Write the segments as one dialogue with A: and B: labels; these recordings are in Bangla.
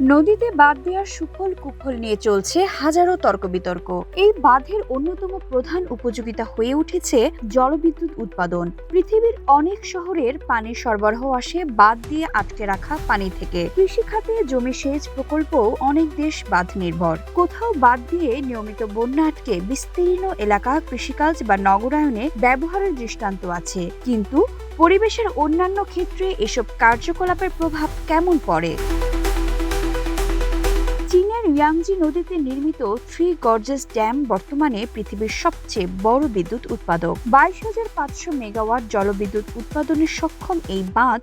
A: নদীতে বাঁধ দেওয়ার সুফল কুফল নিয়ে চলছে হাজারো তর্ক বিতর্ক। এই বাঁধের অন্যতম প্রধান উপযোগিতা হয়ে উঠেছে জলবিদ্যুৎ উৎপাদন। পৃথিবীর অনেক শহরের পানির সরবরাহ আসে বাঁধ দিয়ে আটকে রাখা পানি থেকে। কৃষিখাতে জমি সেচ প্রকল্পও অনেক দেশ বাঁধ নির্ভর। কোথাও বাঁধ দিয়ে নিয়মিত বন্যা আটকে বিস্তীর্ণ এলাকা কৃষিকাজ বা নগরায়নে ব্যবহারের দৃষ্টান্ত আছে। কিন্তু পরিবেশের অন্যান্য ক্ষেত্রে এসব কার্যকলাপের প্রভাব কেমন পড়ে? চীনের ইয়াংজি নদীতে নির্মিত 3 গর্জেস ড্যাম বর্তমানে পৃথিবীর সবচেয়ে বড় বিদ্যুৎ উৎপাদক। 22,500 মেগাওয়াট জলবিদ্যুৎ উৎপাদনে সক্ষম এই বাঁধ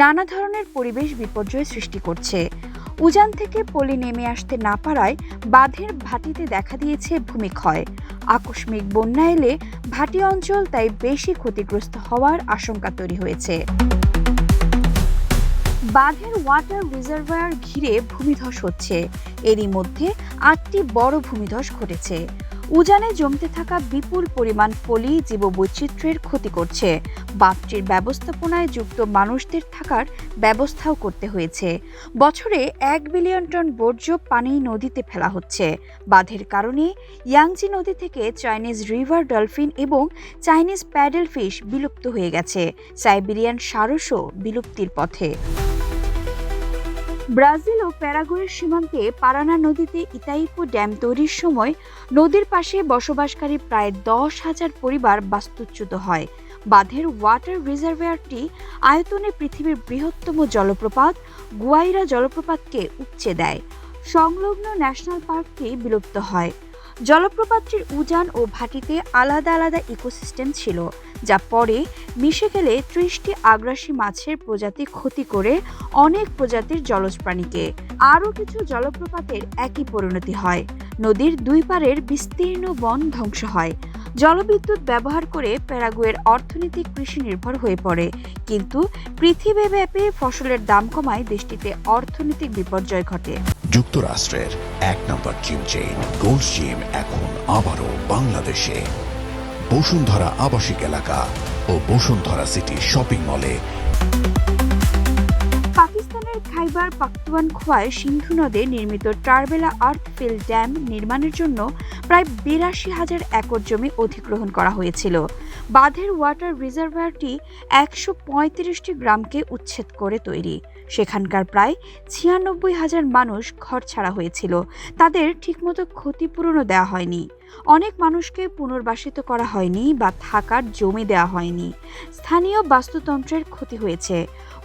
A: নানা ধরনের পরিবেশ বিপর্যয় সৃষ্টি করছে। উজান থেকে পলি নেমে আসতে না পারায় বাঁধের ভাটিতে দেখা দিয়েছে ভূমিক্ষয়। আকস্মিক বন্যা এলে ভাটি অঞ্চল তাই বেশি ক্ষতিগ্রস্ত হওয়ার আশঙ্কা তৈরি হয়েছে। বাঁধের ওয়াটার রিজার্ভার ঘিরে ভূমিধস হচ্ছে। এরই মধ্যে 8টি বড় ভূমিধস ঘটেছে। উজানে জমতে থাকা বিপুল পরিমাণ পলি জীববৈচিত্র্যের ক্ষতি করছে। বাঁধটির ব্যবস্থাপনায় যুক্ত মানুষদের থাকার ব্যবস্থাও করতে হয়েছে। বছরে 1 বিলিয়ন টন বর্জ্য পানি নদীতে ফেলা হচ্ছে। বাঁধের কারণে ইয়াংজি নদী থেকে চাইনিজ রিভার ডলফিন এবং চাইনিজ প্যাডেল ফিশ বিলুপ্ত হয়ে গেছে। সাইবেরিয়ান সারসও বিলুপ্তির পথে। ব্রাজিল ও প্যারাগুয়ের সীমান্তে পারানা নদীতে ইতাইপু ড্যাম তৈরির সময় নদীর পাশে বসবাসকারী প্রায় 10,000 পরিবার বাস্তুচ্যুত হয়। বাঁধের ওয়াটার রিজার্ভারটি আয়তনে পৃথিবীর বৃহত্তম জলপ্রপাত গুয়াইরা জলপ্রপাতকে উপচে দেয়। সংলগ্ন ন্যাশনাল পার্কটি বিলুপ্ত হয়। জলপ্রপাতটির উজান ও ভাটিতে আলাদা আলাদা ইকোসিস্টেম ছিল, যা পরে মিশে গেলে 30টি আগ্রাসী মাছের প্রজাতি ক্ষতি করে অনেক প্রজাতির জলজ প্রাণীকে। আরও কিছু জলপ্রপাতের একই পরিণতি হয়। নদীর দুই পারের বিস্তীর্ণ বন ধ্বংস হয়। জলবিদ্যুৎ ব্যবহার করে প্যারাগুয়ের অর্থনীতি কৃষি নির্ভর হয়ে পড়ে, কিন্তু পৃথিবীব্যাপী ফসলের দাম কমায় দেশটিতে অর্থনৈতিক বিপর্যয় ঘটে।
B: যুক্তরাষ্ট্রের 1 নম্বর জিম চেইন গোল্ডস জিম এখন আবারও বাংলাদেশে। বসুন্ধরা আবাসিক এলাকা ও বসুন্ধরা সিটি শপিং মলে।
A: পাকিস্তানের খাইবার পাখতুনখোয়ায় সিন্ধু নদে নির্মিত টারবেলা আর্থফিল ড্যাম নির্মাণের জন্য প্রায় 82,000 একর জমি অধিগ্রহণ করা হয়েছিল। বাঁধের ওয়াটার রিজার্ভারটি 135টি গ্রামকে উচ্ছেদ করে তৈরি। সেখানকার প্রায় 96,000 মানুষ ঘর ছাড়া হয়েছিল। তাদের ঠিকমতো ক্ষতিপূরণও দেওয়া হয়নি। অনেক মানুষকে পুনর্বাসিত করা হয়নি বা থাকার জমি দেওয়া হয়নি। স্থানীয় বাস্তুতন্ত্রের ক্ষতি হয়েছে।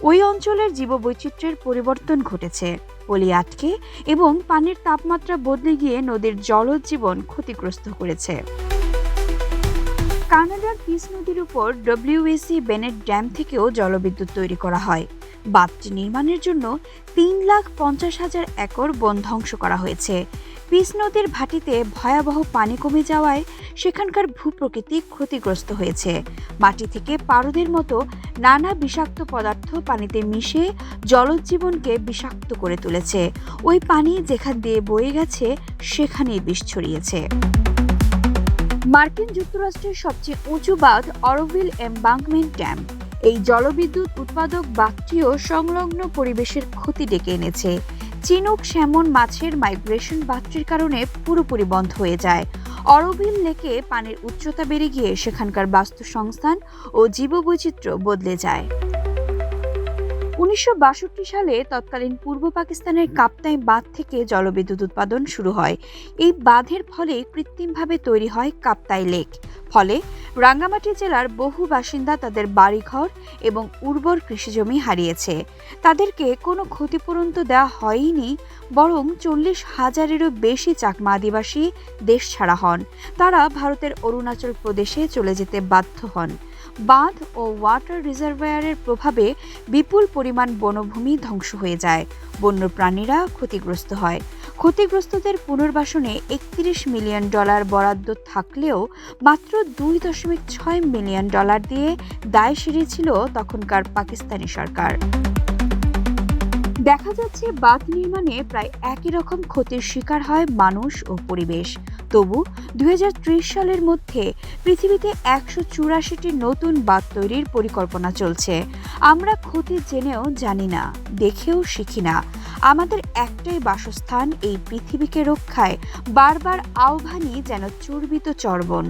A: ওই অঞ্চলের জীববৈচিত্র্যের পরিবর্তন ঘটেছে। পলি আটকে এবং পানির তাপমাত্রা বদলে গিয়ে নদীর জলজ জীবন ক্ষতিগ্রস্ত করেছে। কানাডার পিস নদীর উপর ডব্লিউএসি বেনেট ড্যাম থেকেও জলবিদ্যুৎ তৈরি করা হয়। বাঁধটি নির্মাণের জন্য 3,50,000 একর বন ধ্বংস করা হয়েছে। পিস নদীর ভাটিতে ভয়াবহ পানি কমে যাওয়ায় সেখানকার ভূপ্রকৃতি ক্ষতিগ্রস্ত হয়েছে। মাটি থেকে পারদের মতো নানা বিষাক্ত পদার্থ পানিতে মিশে জলজ জীবনকে বিষাক্ত করে তুলেছে। ওই পানি যেখান দিয়ে বয়ে গেছে সেখানেই বিষ ছড়িয়েছে। মার্কিন যুক্তরাষ্ট্রের সবচেয়ে উঁচু বাঁধ অরোভিল এমবাঙ্কমেন্ট ড্যাম। এই জলবিদ্যুৎ উৎপাদক বাঁধটিও সংলগ্ন পরিবেশের ক্ষতি ডেকে এনেছে। চিনুক স্যামন মাছের মাইগ্রেশন বাঁধটির কারণে পুরোপুরি বন্ধ হয়ে যায়। অরোভিল লেকে পানির উচ্চতা বেড়ে গিয়ে সেখানকার বাস্তুসংস্থান ও জীববৈচিত্র্য বদলে যায়। 1962 সালে তৎকালীন পূর্ব পাকিস্তানের কাপ্তাই বাঁধ থেকে জলবিদ্যুৎ উৎপাদন শুরু হয়। এই বাঁধের ফলে কৃত্রিমভাবে তৈরি হয় কাপ্তাই লেক। ফলে রাঙ্গামাটি জেলার বহু বাসিন্দা তাদের বাড়িঘর এবং উর্বর কৃষিজমি হারিয়েছে। তাদেরকে কোনো ক্ষতিপূরণ তো দেওয়া হয়নি, বরং 40,000-এরও বেশি চাকমা আদিবাসী দেশ ছাড়া হন। তারা ভারতের অরুণাচল প্রদেশে চলে যেতে বাধ্য হন। বাঁধ ও ওয়াটার রিজার্ভারের প্রভাবে বিপুল পরিমাণ বনভূমি ধ্বংস হয়ে যায়। বন্যপ্রাণীরা ক্ষতিগ্রস্ত হয়। ক্ষতিগ্রস্তদের পুনর্বাসনে $31 মিলিয়ন বরাদ্দ থাকলেও মাত্র $2.6 মিলিয়ন দিয়ে দায় সেরেছিল তখনকার পাকিস্তানি সরকার। দেখা যাচ্ছে বাঁধ নির্মাণে প্রায় একই রকম ক্ষতির শিকার হয় মানুষ ও পরিবেশ। তবু 2030 সালের মধ্যে পৃথিবীতে 184টি নতুন বাঁধ তৈরির পরিকল্পনা চলছে। আমরা ক্ষতি জেনেও জানি না, দেখেও শিখি না। আমাদের একটাই বাসস্থান, এই পৃথিবীকে রক্ষায় বারবার আহ্বানই যেন চর্বিত চর্বণ।